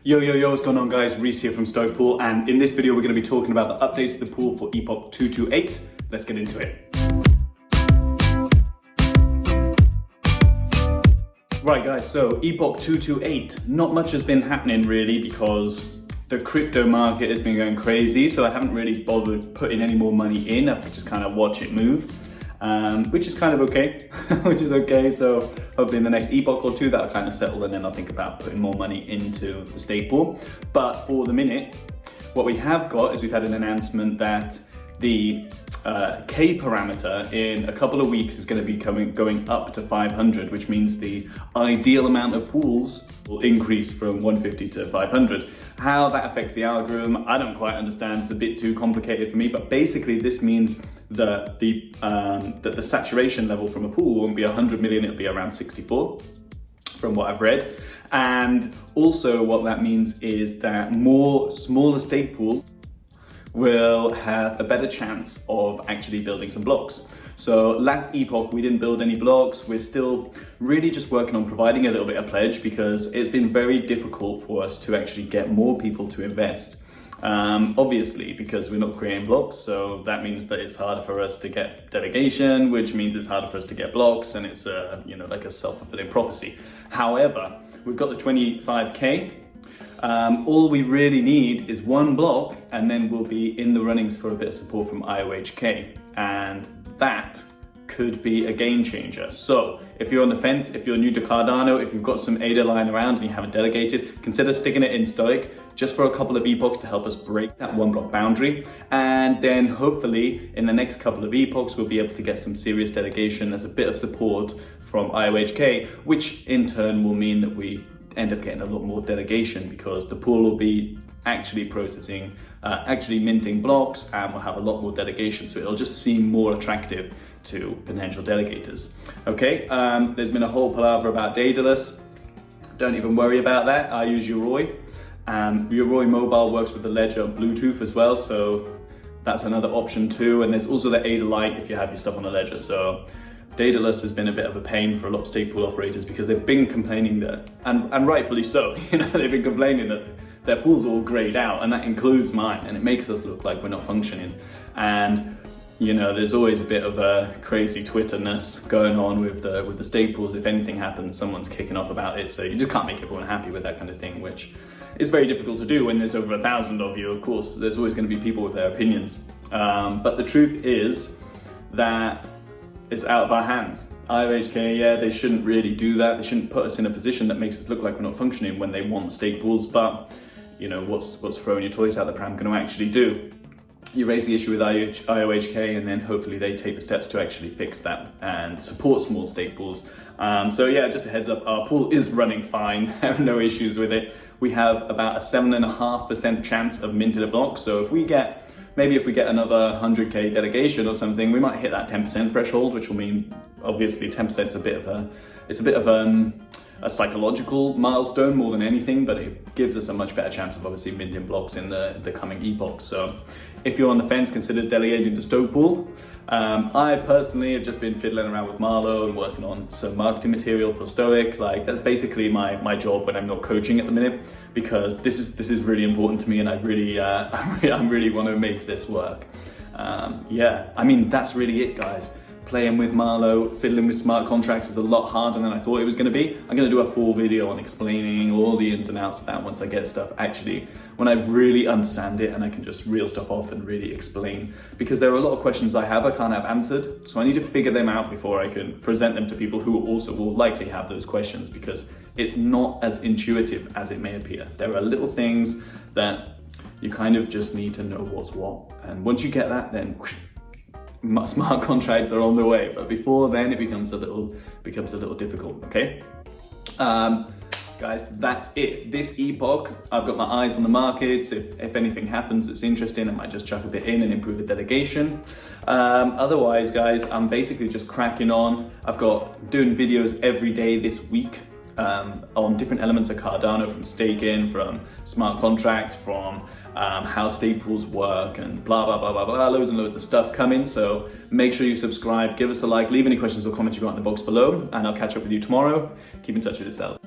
Yo, what's going on guys? Rhys here from Stoic Pool, and in this video we're going to be talking about the updates to the pool for Epoch 228. Let's get into it. Right guys, so Epoch 228, not much has been happening really because the crypto market has been going crazy, so I haven't really bothered putting any more money in. I've just kind of watch it move, which is kind of okay, So hopefully in the next epoch or two that'll kind of settle, and then I'll think about putting more money into the stake pool. But for the minute, what we have got is we've had an announcement that the K parameter in a couple of weeks is going to be going up to 500, which means the ideal amount of pools will increase from 150 to 500. How that affects the algorithm, I don't quite understand. It's a bit too complicated for me, but basically this means that the saturation level from a pool won't be 100 million, it'll be around 64 from what I've read. And also what that means is that more smaller stake pools will have a better chance of actually building some blocks. So last epoch, we didn't build any blocks. We're still really just working on providing a little bit of pledge because it's been very difficult for us to actually get more people to invest. Obviously, because we're not creating blocks, so that means that it's harder for us to get delegation, which means it's harder for us to get blocks, and it's like a self-fulfilling prophecy. However, we've got the 25K. All we really need is one block, and then we'll be in the runnings for a bit of support from IOHK, and that could be a game changer. So if you're on the fence, if you're new to Cardano, if you've got some ADA lying around and you haven't delegated, consider sticking it in Stoic just for a couple of epochs to help us break that one block boundary. And then hopefully in the next couple of epochs, we'll be able to get some serious delegation as a bit of support from IOHK, which in turn will mean that we end up getting a lot more delegation because the pool will be actually processing, actually minting blocks, and we'll have a lot more delegation. So it'll just seem more attractive to potential delegators. Okay, there's been a whole palaver about Daedalus. Don't even worry about that. I use uproar. Uproar mobile works with the ledger Bluetooth as well, so that's another option too. And there's also the ADA Lite if you have your stuff on the ledger. So Daedalus has been a bit of a pain for a lot of stake pool operators because they've been complaining that, and rightfully so, they've been complaining that their pools are all grayed out, and that includes mine, and it makes us look like we're not functioning. And there's always a bit of a crazy Twitterness going on with the stake pools. If anything happens, someone's kicking off about it, so you just can't make everyone happy with that kind of thing, which is very difficult to do when there's over 1,000 of you. Of course, there's always going to be people with their opinions. But the truth is that it's out of our hands. IOHK, they shouldn't really do that. They shouldn't put us in a position that makes us look like we're not functioning when they want stake pools. But what's throwing your toys out the pram going to actually do? You raise the issue with IOHK, and then hopefully they take the steps to actually fix that and support small stake pools. So yeah, just a heads up, our pool is running fine. There are no issues with it. We have about a 7.5% chance of minting a block. So if we get another 100K delegation or something, we might hit that 10% threshold, which will mean obviously 10% is a bit of a psychological milestone more than anything, but it gives us a much better chance of obviously minting blocks in the coming epoch. So if you're on the fence, consider delegating to Stoic Pool. I personally have just been fiddling around with Marlo and working on some marketing material for Stoic. Like, that's basically my job when I'm not coaching at the minute, because this is really important to me, and I really want to make this work. That's really it, guys. Playing with Marlo, fiddling with smart contracts is a lot harder than I thought it was going to be. I'm going to do a full video on explaining all the ins and outs of that once I get stuff actually, when I really understand it and I can just reel stuff off and really explain. Because there are a lot of questions I can't have answered, so I need to figure them out before I can present them to people who also will likely have those questions, because it's not as intuitive as it may appear. There are little things that you kind of just need to know what's what, and once you get that, then smart contracts are on the way. But before then, it becomes a little difficult. Okay, guys, that's it. This epoch, I've got my eyes on the markets. If anything happens that's interesting, I might just chuck a bit in and improve the delegation. Otherwise, guys, I'm basically just cracking on. I've got doing videos every day this week on different elements of Cardano, from staking, from smart contracts, from how stake pools work, and blah, blah, blah, blah, blah, loads and loads of stuff coming. So make sure you subscribe, give us a like, leave any questions or comments you got in the box below, and I'll catch up with you tomorrow. Keep in touch with yourselves.